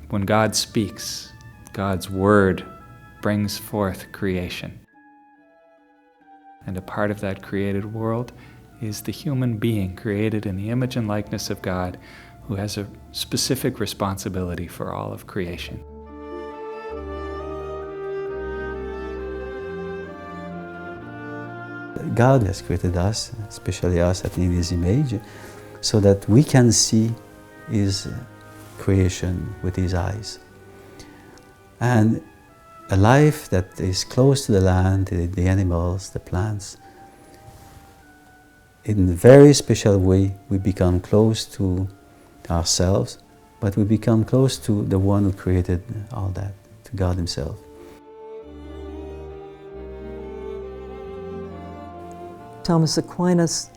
When God speaks, God's word brings forth creation. And a part of that created world is the human being created in the image and likeness of God, who has a specific responsibility for all of creation. God has created us, especially us in His image, so that we can see His creation with His eyes. And a life that is close to the land, the animals, the plants, in a very special way we become close to ourselves, but we become close to the one who created all that, to God Himself. Thomas Aquinas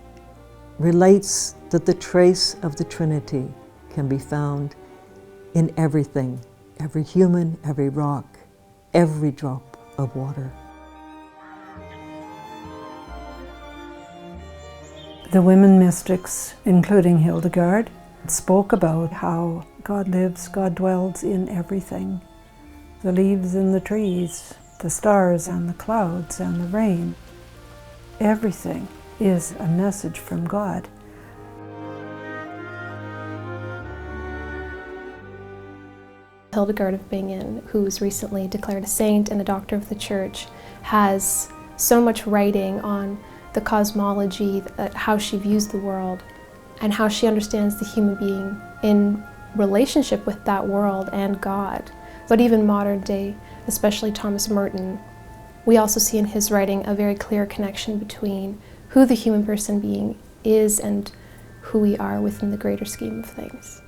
relates that the trace of the Trinity can be found in everything, every human, every rock, every drop of water. The women mystics, including Hildegard, spoke about how God lives, God dwells in everything. The leaves and the trees, the stars and the clouds and the rain. Everything is a message from God. Hildegard of Bingen, who's recently declared a saint and a doctor of the Church, has so much writing on the cosmology, how she views the world, and how she understands the human being in relationship with that world and God. But even modern day, especially Thomas Merton, we also see in his writing a very clear connection between who the human person being is and who we are within the greater scheme of things.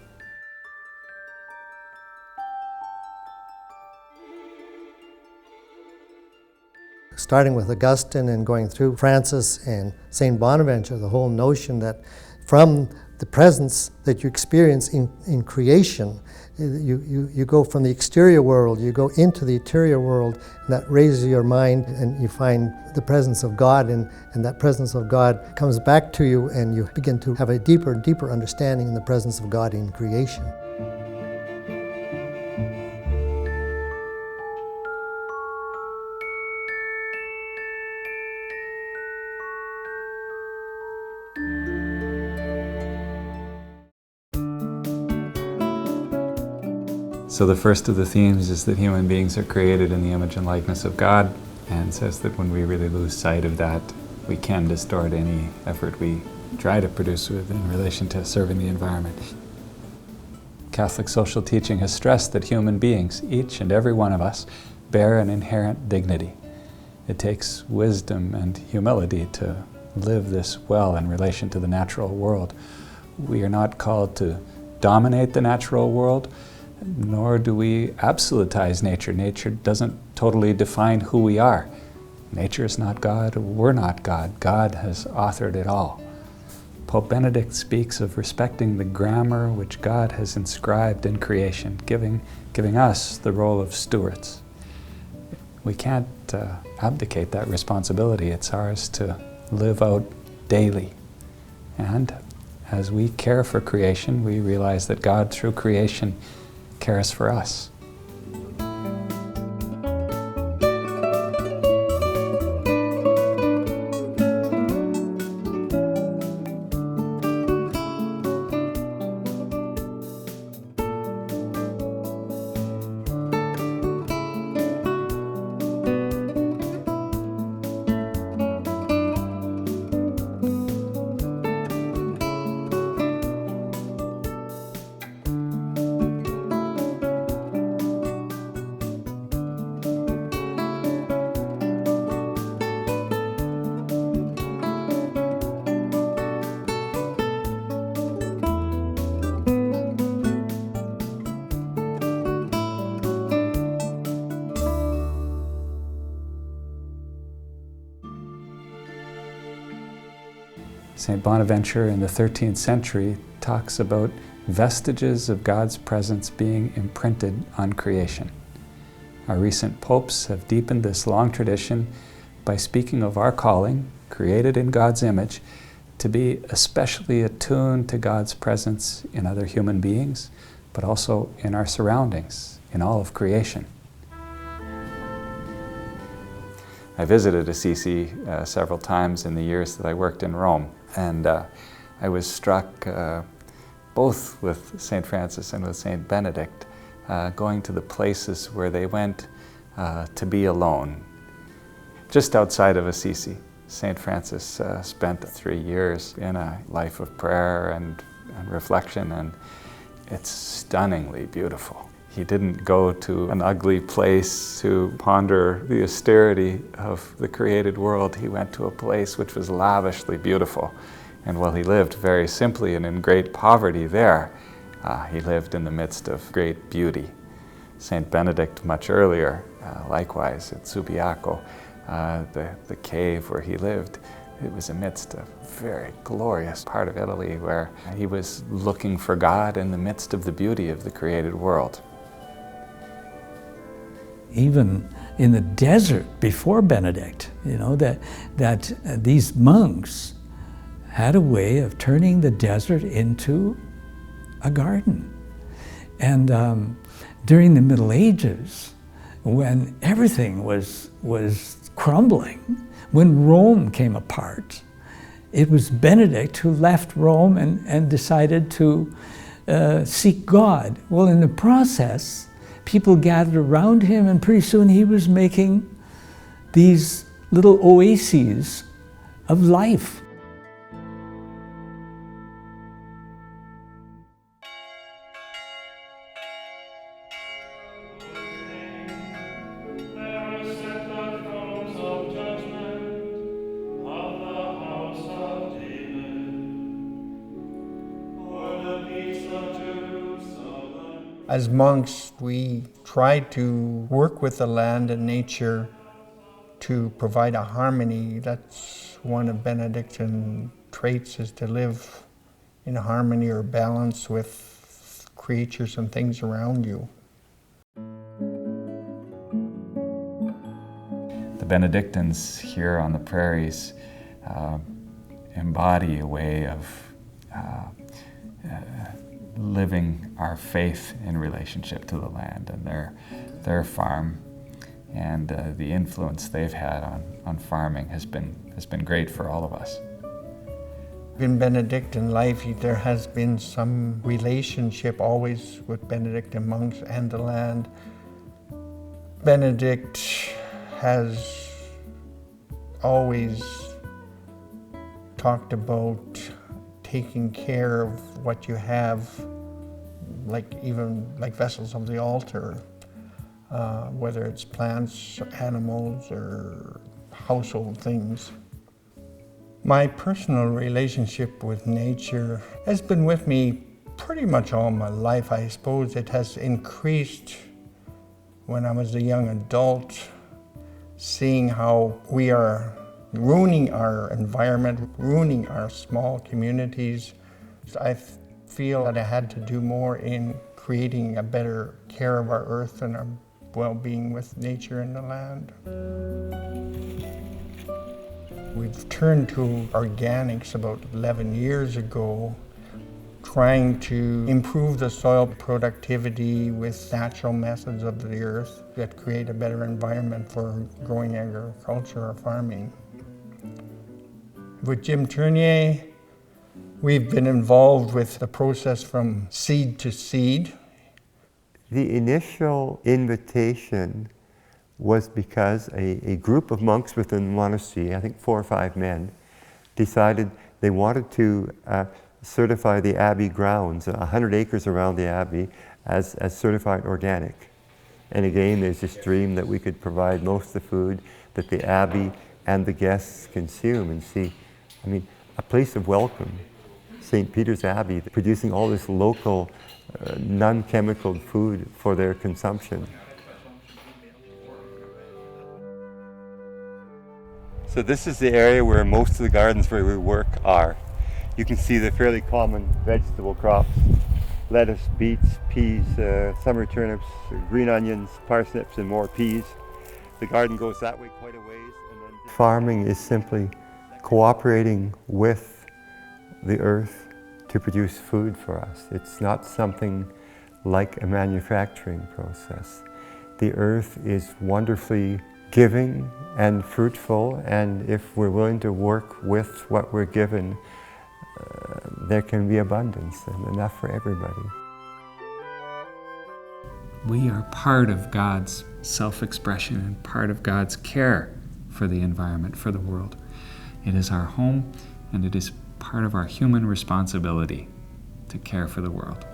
Starting with Augustine and going through Francis and St. Bonaventure, the whole notion that from the presence that you experience in creation, you go from the exterior world, you go into the interior world, and that raises your mind and you find the presence of God, and that presence of God comes back to you and you begin to have a deeper and deeper understanding in the presence of God in creation. So the first of the themes is that human beings are created in the image and likeness of God, and says that when we really lose sight of that, we can distort any effort we try to produce in relation to serving the environment. Catholic social teaching has stressed that human beings, each and every one of us, bear an inherent dignity. It takes wisdom and humility to live this well in relation to the natural world. We are not called to dominate the natural world, nor do we absolutize nature. Nature doesn't totally define who we are. Nature is not God, we're not God. God has authored it all. Pope Benedict speaks of respecting the grammar which God has inscribed in creation, giving us the role of stewards. We can't abdicate that responsibility. It's ours to live out daily. And as we care for creation, we realize that God, through creation, cares for us. St. Bonaventure in the 13th century talks about vestiges of God's presence being imprinted on creation. Our recent popes have deepened this long tradition by speaking of our calling, created in God's image, to be especially attuned to God's presence in other human beings, but also in our surroundings, in all of creation. I visited Assisi several times in the years that I worked in Rome, and I was struck both with St. Francis and with St. Benedict, going to the places where they went to be alone. Just outside of Assisi, St. Francis spent 3 years in a life of prayer and reflection, and it's stunningly beautiful. He didn't go to an ugly place to ponder the austerity of the created world. He went to a place which was lavishly beautiful. And while he lived very simply and in great poverty there, he lived in the midst of great beauty. St. Benedict, much earlier, likewise at Subiaco, the cave where he lived, it was amidst a very glorious part of Italy where he was looking for God in the midst of the beauty of the created world. Even in the desert before Benedict, you know, that these monks had a way of turning the desert into a garden. And during the Middle Ages, when everything was crumbling, when Rome came apart, it was Benedict who left Rome and decided to seek God. Well, in the process, people gathered around him, and pretty soon he was making these little oases of life. As monks, we try to work with the land and nature to provide a harmony. That's one of Benedictine traits, is to live in harmony or balance with creatures and things around you. The Benedictines here on the prairies embody a way of living our faith in relationship to the land and their farm, and the influence they've had on farming has been great for all of us. In Benedictine life, there has been some relationship always with Benedictine monks and the land. Benedict has always talked about taking care of what you have, even like vessels of the altar, whether it's plants, animals, or household things. My personal relationship with nature has been with me pretty much all my life. I suppose it has increased when I was a young adult, seeing how we are ruining our environment, ruining our small communities. I feel that I had to do more in creating a better care of our earth and our well-being with nature and the land. We've turned to organics about 11 years ago, trying to improve the soil productivity with natural methods of the earth that create a better environment for growing agriculture or farming. With Jim Tournier, we've been involved with the process from seed to seed. The initial invitation was because a group of monks within the monastery, I think 4 or 5 men, decided they wanted to certify the abbey grounds, 100 acres around the abbey, as certified organic. And again, there's this dream that we could provide most of the food that the abbey and the guests consume and see. I mean, a place of welcome. St. Peter's Abbey, producing all this local, non-chemical food for their consumption. So this is the area where most of the gardens where we work are. You can see the fairly common vegetable crops: lettuce, beets, peas, summer turnips, green onions, parsnips, and more peas. The garden goes that way quite a ways. And then farming is simply cooperating with the earth to produce food for us. It's not something like a manufacturing process. The earth is wonderfully giving and fruitful, and if we're willing to work with what we're given, there can be abundance and enough for everybody. We are part of God's self-expression and part of God's care for the environment, for the world. It is our home, and it is part of our human responsibility to care for the world.